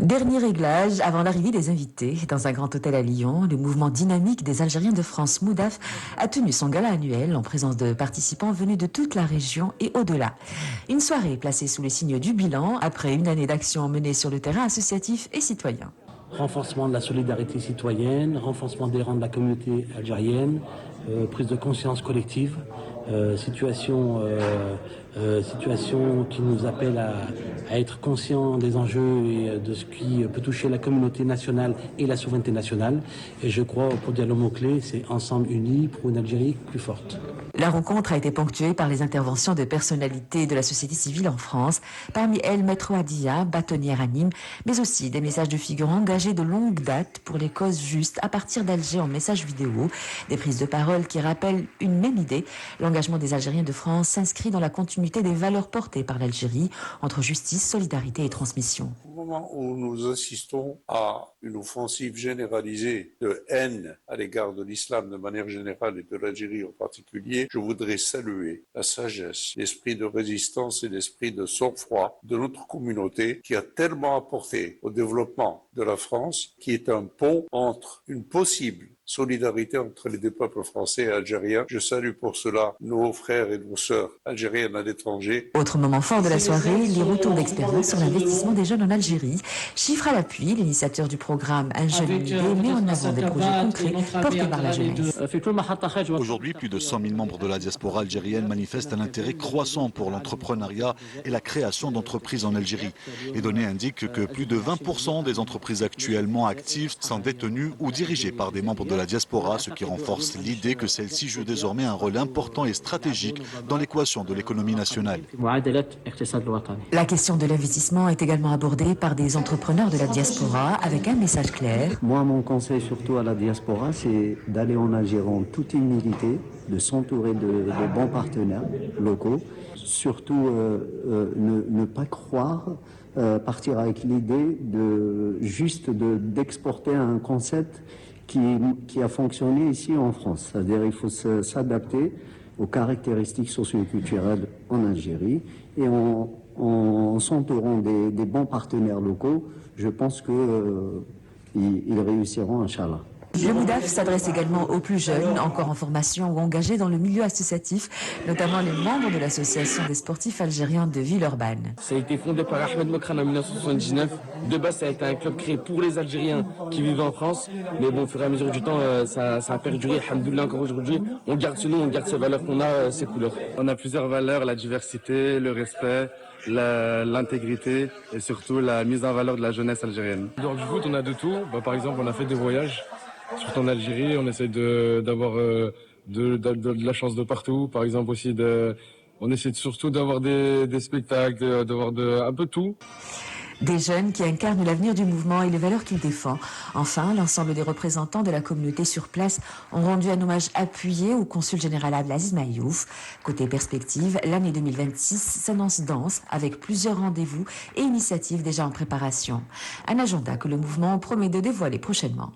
Dernier réglage avant l'arrivée des invités. Dans un grand hôtel à Lyon, le mouvement dynamique des Algériens de France, MOUDAF, a tenu son gala annuel en présence de participants venus de toute la région et au-delà. Une soirée placée sous le signe du bilan après une année d'action menée sur le terrain associatif et citoyen. Renforcement de la solidarité citoyenne, renforcement des rangs de la communauté algérienne, prise de conscience collective, situation qui nous appelle à être conscients des enjeux et de ce qui peut toucher la communauté nationale et la souveraineté nationale. Et je crois, pour dire le mot-clé, c'est ensemble unis pour une Algérie plus forte. La rencontre a été ponctuée par les interventions de personnalités de la société civile en France, parmi elles Maître Adia, bâtonnière à Nîmes, mais aussi des messages de figurants engagés de longue date pour les causes justes à partir d'Alger en messages vidéo, des prises de parole qui rappellent une même idée. L'engagement des Algériens de France s'inscrit dans la continuité des valeurs portées par l'Algérie entre justice, solidarité et transmission. Au moment où nous assistons à une offensive généralisée de haine à l'égard de l'islam de manière générale et de l'Algérie en particulier, je voudrais saluer la sagesse, l'esprit de résistance et l'esprit de sang-froid de notre communauté qui a tellement apporté au développement de la France, qui est un pont entre une possible solidarité entre les deux peuples français et algériens. Je salue pour cela nos frères et nos sœurs algériennes à l'étranger. Autre moment fort de la soirée, les retours d'expérience sur l'investissement des jeunes en Algérie. Chiffre à l'appui, l'initiateur du programme Un jeune une idée met en avant des projets concrets portés par la jeunesse. Aujourd'hui, plus de 100 000 membres de la diaspora algérienne manifestent un intérêt croissant pour l'entrepreneuriat et la création d'entreprises en Algérie. Les données indiquent que plus de 20% des entreprises actuellement actives sont détenues ou dirigées par des membres de la diaspora, ce qui renforce l'idée que celle-ci joue désormais un rôle important et stratégique dans l'équation de l'économie nationale. La question de l'investissement est également abordée par des entrepreneurs de la diaspora avec un message clair. Moi, mon conseil surtout à la diaspora, c'est d'aller en Algérie en toute humilité, de s'entourer de bons partenaires locaux, surtout ne pas croire partir avec l'idée d'exporter un concept qui a fonctionné ici en France. C'est-à-dire qu'il faut s'adapter aux caractéristiques socio-culturelles en Algérie et en s'entourant des bons partenaires locaux, je pense qu'ils réussiront, Inch'Allah. Le MOUDAF s'adresse également aux plus jeunes, encore en formation ou engagés dans le milieu associatif, notamment les membres de l'association des sportifs algériens de Villeurbanne. Ça a été fondé par Ahmed Mokran en 1979. De base, ça a été un club créé pour les Algériens qui vivaient en France. Mais bon, au fur et à mesure du temps, ça a perduré. Alhamdoulilah, encore aujourd'hui, on garde ce nom, on garde ces valeurs qu'on a, ces couleurs. On a plusieurs valeurs, la diversité, le respect, l'intégrité et surtout la mise en valeur de la jeunesse algérienne. Dans du foot, on a de tout. Par exemple, on a fait des voyages. Surtout en Algérie, on essaie d'avoir de la chance de partout. Par exemple aussi, on essaie surtout d'avoir des spectacles, d'avoir un peu tout. Des jeunes qui incarnent l'avenir du mouvement et les valeurs qu'il défend. Enfin, l'ensemble des représentants de la communauté sur place ont rendu un hommage appuyé au consul général Abdelaziz Mayouf. Côté perspective, l'année 2026 s'annonce dense avec plusieurs rendez-vous et initiatives déjà en préparation. Un agenda que le mouvement promet de dévoiler prochainement.